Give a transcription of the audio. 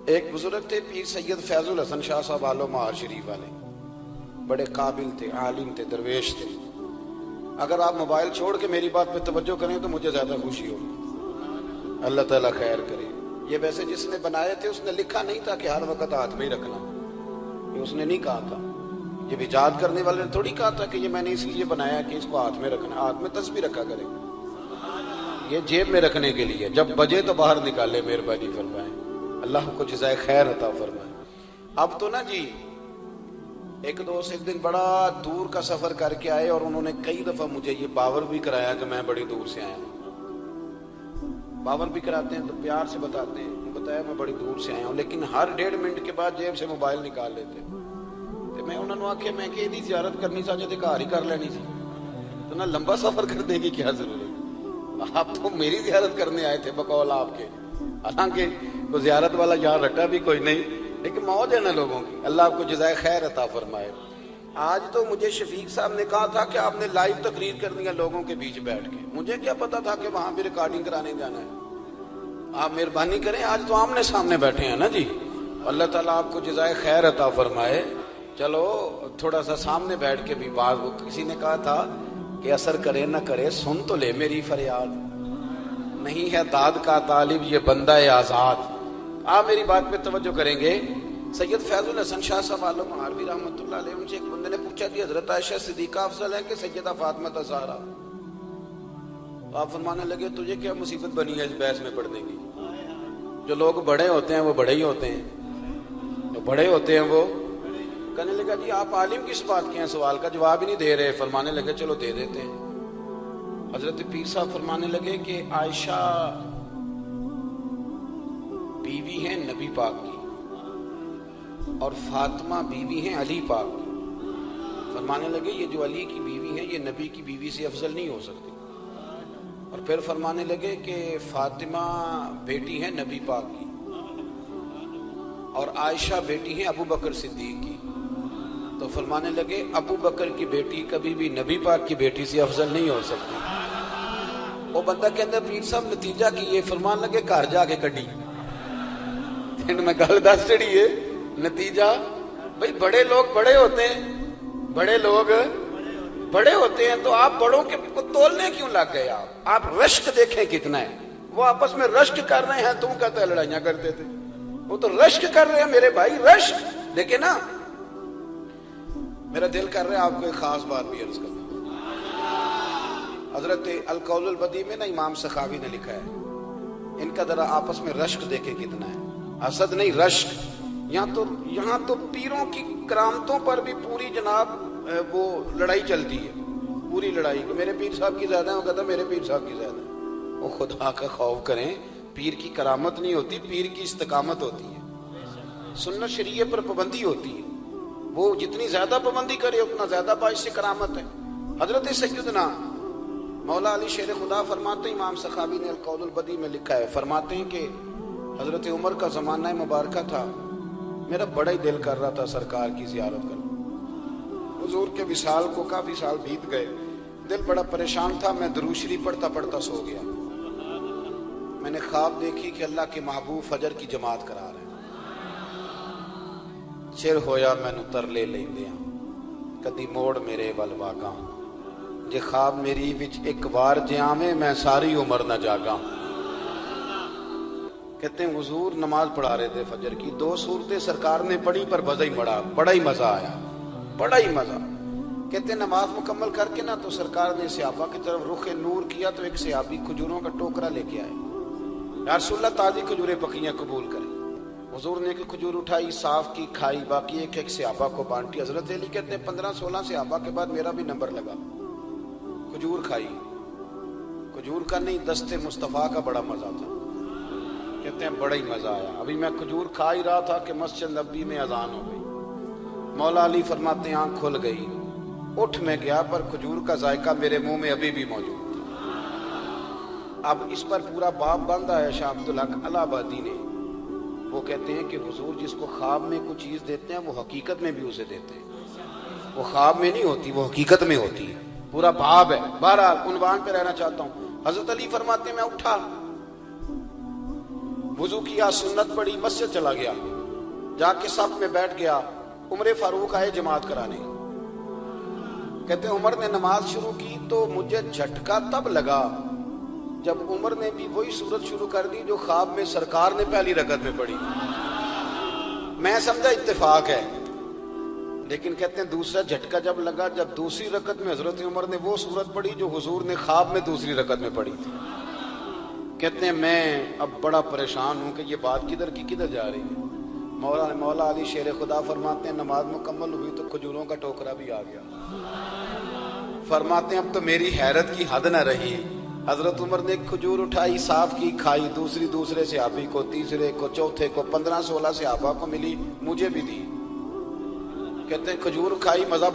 एक बुजुर्ग थे पीर सैयद फैजुल हसन शाह साहब आलो महार शरीफ वाले, बड़े काबिल थे, आलिम थे, दरवेश थे। अगर आप मोबाइल छोड़ के मेरी बात पे तवज्जो करें तो मुझे ज्यादा खुशी होगी। अल्लाह ताला खैर करे। ये वैसे जिसने बनाए थे उसने लिखा नहीं था कि हर वक्त हाथ में ही रखना, ये उसने नहीं कहा था। ये विजात करने वाले ने थोड़ी कहा था कि ये मैंने इसलिए बनाया कि इसको हाथ में रखना। हाथ में तस्बीह रखा करे, ये जेब में रखने के लिए, जब बजे तो बाहर निकाले। मेहरबानी फरमाए, अल्लाह को जज़ाए खैर अता फरमाए। अब तो ना जी, एक दोस्त एक दिन बड़ा दूर का सफर करके आए और उन्होंने कई दफा मुझे ये बावर भी कराया कि मैं बड़ी दूर से आया हूँ। बावर भी कराते हैं तो प्यार से बताते हैं, बताया मैं बड़ी दूर से आया हूँ, लेकिन हर 1.5 मिनट के बाद जेब से मोबाइल निकाल लेते। तो मैं उन्होंने आख्या मैं कि ਇਹਦੀ ज़ियारत करनी चाहिए तो घर ही कर लेनी सी, तो ना लंबा सफर करने की क्या जरूरत। आप तो मेरी ज़ियारत करने आए थे बकौल आपके, हालांकि वो ज़ियारत वाला यहाँ रटा भी कोई नहीं, लेकिन मौज है ना लोगों की। अल्लाह आपको जज़ाए खैर अता फरमाए। आज तो मुझे शफीक साहब ने कहा था कि आपने लाइव तकरीर करनी है लोगों के बीच बैठ के। मुझे क्या पता था कि वहां भी रिकॉर्डिंग कराने जाना है। आप मेहरबानी करें, आज तो आमने सामने बैठे हैं ना जी। अल्लाह ताला आपको जज़ाए खैर अता फरमाए। चलो थोड़ा सा सामने बैठ के भी बात, वो किसी ने कहा था कि असर करे ना करे सुन तो ले मेरी फरियाद, नहीं है दाद का तालिब ये बंदा है आजाद। आप मेरी बात पे तवज्जो करेंगे। सैयद फैजुल हसन शाह साहब आलम महारवी रहमतुल्लाह अलैह, उनसे एक बंदे ने पूछा कि हजरत आयशा सिद्दीका अफजल है कि सैयदा फातिमा ज़हरा। तो आप फरमाने लगे तुझे क्या मुसीबत बनी है इस बहस में पढ़ने की। जो लोग बड़े होते हैं वो बड़े ही होते हैं, जो बड़े होते हैं वो। कहने लगा जी आप आलिम किस बात के हैं, सवाल का जवाब ही नहीं दे रहे। फरमाने लगे चलो दे देते हैं। हजरत पीर साहब फरमाने लगे कि आयशा बीवी है नबी पाक की और फातिमा बीवी है अली पाक की। फरमाने लगे ये जो अली की बीवी है ये नबी की बीवी से अफजल नहीं हो सकती। और फिर फरमाने लगे कि फातिमा बेटी है नबी पाक की और आयशा बेटी है अबू बकर सिद्दीक की। तो फरमाने लगे अबू बकर की बेटी कभी भी नबी पाक की बेटी से अफजल नहीं हो सकती। वो बंदा कहता पीर साहब नतीजा की ये। फरमान लगे घर जाके कड़ी मैं गल दस चढ़ी है नतीजा। भाई बड़े लोग बड़े होते हैं, बड़े लोग बड़े होते हैं, तो आप बड़ों के को तोलने क्यों लग गए। आप रश्क देखें कितना है। वो आपस में रश्क कर रहे हैं, तुम कहते लड़ाइयां करते थे। वो तो रश्क कर रहे हैं मेरे भाई, रश्क। देखे ना, मेरा दिल कर रहा है आपको एक खास बात भी अर्ज कर। हजरत अल कौल बदी में ना इमाम सखावी ने लिखा है, इनका जरा आपस में रश्क देखे कितना है। असद नहीं रश्क। यहाँ तो पीरों की करामतों पर भी पूरी जनाब वो लड़ाई चलती है, पूरी लड़ाई। मेरे पीर साहब की ज्यादा है, वो कहता मेरे पीर साहब की ज्यादा है। वो खुदा का खौफ करें, पीर की करामत नहीं होती, पीर की इस्तकामत होती है। सुन्नत शरीयत पर पाबंदी होती है, वो जितनी ज्यादा पाबंदी करे उतना ज्यादा बाइश से करामत है। हजरत सैयदना मौला अली शेर खुदा फरमाते, इमाम सखावी ने अल-कौल बदी में लिखा है, फरमाते हैं कि हजरत उमर का जमाना मुबारक था, मेरा बड़ा ही दिल कर रहा था सरकार की जियारत करना। हुजूर के विसाल को काफी साल बीत गए, दिल बड़ा परेशान था। मैं दुरूद शरीफ पढ़ता पढ़ता सो गया। मैंने ख्वाब देखी कि अल्लाह के महबूब फजर की जमात करा रहे हैं। चिर होया मैनू तरले लेंदियां कदी मोड़ मेरे वल वागा, जे ख्वाब मेरी विच एक बार जे आवे मैं सारी उम्र न जागा। कहते हैं हुजूर नमाज पढ़ा रहे थे फजर की, 2 सूरतें सरकार ने पढ़ी पर बड़ा ही मजा आया, बड़ा ही मजा। कहते हैं नमाज मुकम्मल करके ना तो सरकार ने सहाबा की तरफ रुखे नूर किया, तो एक सहाबी खजूरों का टोकरा लेके आए। या रसूलल्लाह ताजी खजूरें पकियां कबूल करें। हुजूर ने एक खजूर उठाई, साफ की, खाई, बाकी एक एक सहाबा को बांटी। हजरत अली कहते हैं 15-16 सहाबा के बाद मेरा भी नंबर लगा। खजूर खाई, खजूर का नहीं दस्ते मुस्तफ़ा का बड़ा मजा था। कहते हैं बड़ा ही मजा आया। अभी मैं खजूर खा ही रहा था कि मस्जिद नबी में अजान हो गई। मौला अली फरमाते आंख खुल गई, उठ में गया पर खजूर का जायका मेरे मुंह में अभी भी मौजूद था। अब इस पर पूरा बाब बांधा है शाह अब्दुल हक इलाहाबादी ने। वो कहते हैं कि हुजूर जिसको ख्वाब में कुछ चीज देते हैं वो हकीकत में भी उसे देते हैं। वो ख्वाब में नहीं होती, वो हकीकत में होती है। पूरा बाब है। बहरहाल उन्वान पे रहना चाहता हूँ। हजरत अली फरमाते मैं उठा, वुजू किया, सुन्नत पढ़ी, मस्जिद चला गया, जाके सफ में बैठ गया। उमर फारूक आए जमात कराने। कहते उमर ने नमाज शुरू की तो मुझे झटका तब लगा जब उमर ने भी वही सूरत शुरू कर दी जो ख्वाब में सरकार ने पहली रकत में पढ़ी। मैं समझा इत्तेफाक है, लेकिन कहते हैं दूसरा झटका जब लगा जब दूसरी रकत में हजरत उमर ने वो सूरत पढ़ी जो हुजूर ने ख्वाब में दूसरी रकत में पढ़ी थी। कहते हैं मैं अब बड़ा परेशान हूं कि ये बात किधर की किधर जा रही है। मौला अली शेर खुदा फरमाते हैं नमाज मुकम्मल हुई तो खजूरों का टोकरा भी आ गया। फरमाते हैं अब तो मेरी हैरत की हद न रही। हजरत उमर ने खजूर उठाई, साफ की, खाई, दूसरे सहाबी को, तीसरे को, चौथे को, 15-16 सहाबा को मिली, मुझे भी दी। कहते हैं खजूर खाई, मजा